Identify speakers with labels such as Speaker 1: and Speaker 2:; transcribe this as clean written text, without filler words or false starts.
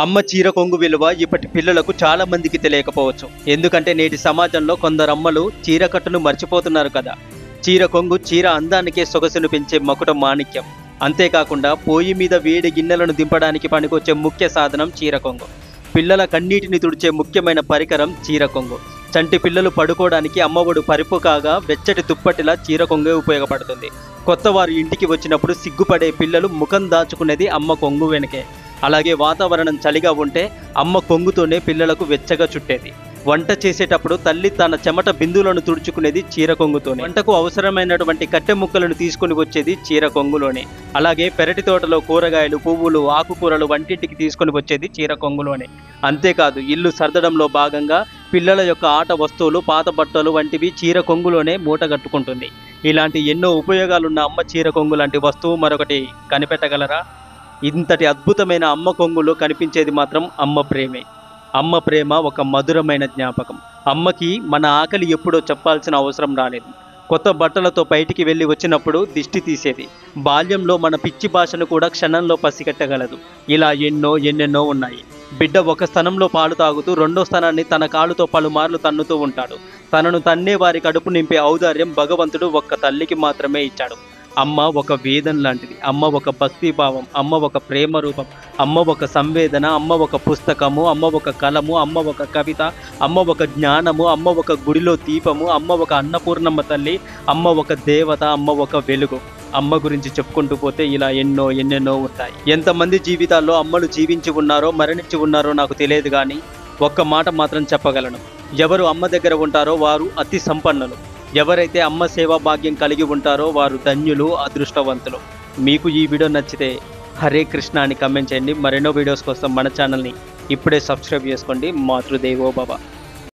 Speaker 1: అమ్మ చీర కొంగు విలువ ఇప్పటి పిల్లలకు చాలా మందికి తెలియకపోవచ్చు. ఎందుకంటే నేటి సమాజంలో కొందరు అమ్మలు చీర కట్టును మర్చిపోతున్నారు కదా. చీర కొంగు చీర అందానికే సొగసును పెంచే మకుట మాణిక్యం. అంతేకాకుండా పొయ్యి మీద వేడి గిన్నెలను దింపడానికి పనికొచ్చే ముఖ్య సాధనం చీర కొంగు. పిల్లల కన్నీటిని తుడిచే ముఖ్యమైన పరికరం చీర కొంగు. చంటి పిల్లలు పడుకోవడానికి అమ్మఒడు పరిపు కాగా వెచ్చటి దుప్పటిలా చీర కొంగే ఉపయోగపడుతుంది. కొత్త వారు ఇంటికి వచ్చినప్పుడు సిగ్గుపడే పిల్లలు ముఖం దాచుకునేది అమ్మ కొంగు వెనకే. అలాగే వాతావరణం చలిగా ఉంటే అమ్మ కొంగుతోనే పిల్లలకు వెచ్చగా చుట్టేది. వంట చేసేటప్పుడు తల్లి తన చెమట బిందువులను తుడుచుకునేది చీర కొంగుతోనే. వంటకు అవసరమైనటువంటి కట్టె ముక్కలను తీసుకుని వచ్చేది చీర కొంగులోనే. అలాగే పెరటి తోటలో కూరగాయలు, పువ్వులు, ఆకుకూరలు వంటింటికి తీసుకొని వచ్చేది చీర కొంగులోనే. అంతేకాదు ఇల్లు సర్దడంలో భాగంగా పిల్లల యొక్క ఆట వస్తువులు, పాత బట్టలు వంటివి చీర కొంగులోనే మూట కట్టుకుంటుంది. ఇలాంటి ఎన్నో ఉపయోగాలున్న అమ్మ చీర కొంగు లాంటి వస్తువు మరొకటి కనిపెట్టగలరా? ఇంతటి అద్భుతమైన అమ్మ కొంగులో కనిపించేది మాత్రం అమ్మ ప్రేమే. అమ్మ ప్రేమ ఒక మధురమైన జ్ఞాపకం. అమ్మకి మన ఆకలి ఎప్పుడో చెప్పాల్సిన అవసరం రాలేదు. కొత్త బట్టలతో బయటికి వెళ్ళి వచ్చినప్పుడు దిష్టి తీసేది. బాల్యంలో మన పిచ్చి భాషను కూడా క్షణంలో పసిగట్టగలదు. ఇలా ఎన్నెన్నో ఉన్నాయి. బిడ్డ ఒక స్థానంలో పాలు తాగుతూ రెండో స్థానాన్ని తన కాలుతో పలుమార్లు తన్నుతూ ఉంటాడు. తనను తన్నే వారి కడుపు నింపే ఔదార్యం భగవంతుడు ఒక్క తల్లికి మాత్రమే ఇచ్చాడు. అమ్మ ఒక వేదం లాంటిది. అమ్మ ఒక భక్తిభావం. అమ్మ ఒక ప్రేమ రూపం. అమ్మ ఒక సంవేదన. అమ్మ ఒక పుస్తకము. అమ్మ ఒక కలము. అమ్మ ఒక కవిత. అమ్మ ఒక జ్ఞానము. అమ్మ ఒక గుడిలో దీపము. అమ్మ ఒక అన్నపూర్ణమ్మ తల్లి. అమ్మ ఒక దేవత. అమ్మ ఒక వెలుగు. అమ్మ గురించి చెప్పుకుంటూ పోతే ఇలా ఎన్నెన్నో ఉంటాయి. ఎంతమంది జీవితాల్లో అమ్మలు జీవించి ఉన్నారో మరణించి ఉన్నారో నాకు తెలియదు, కానీ ఒక్క మాట మాత్రం చెప్పగలను. ఎవరు అమ్మ దగ్గర ఉంటారో వారు అతి సంపన్నులు. ఎవరైతే అమ్మ సేవా భాగ్యం కలిగి ఉంటారో వారు ధన్యులు, అదృష్టవంతులు. మీకు ఈ వీడియో నచ్చితే హరే కృష్ణ అని కమెంట్ చేయండి. మరెన్నో వీడియోస్ కోసం మన ఛానల్ని ఇప్పుడే సబ్స్క్రైబ్ చేసుకోండి. మాతృదేవో భవ.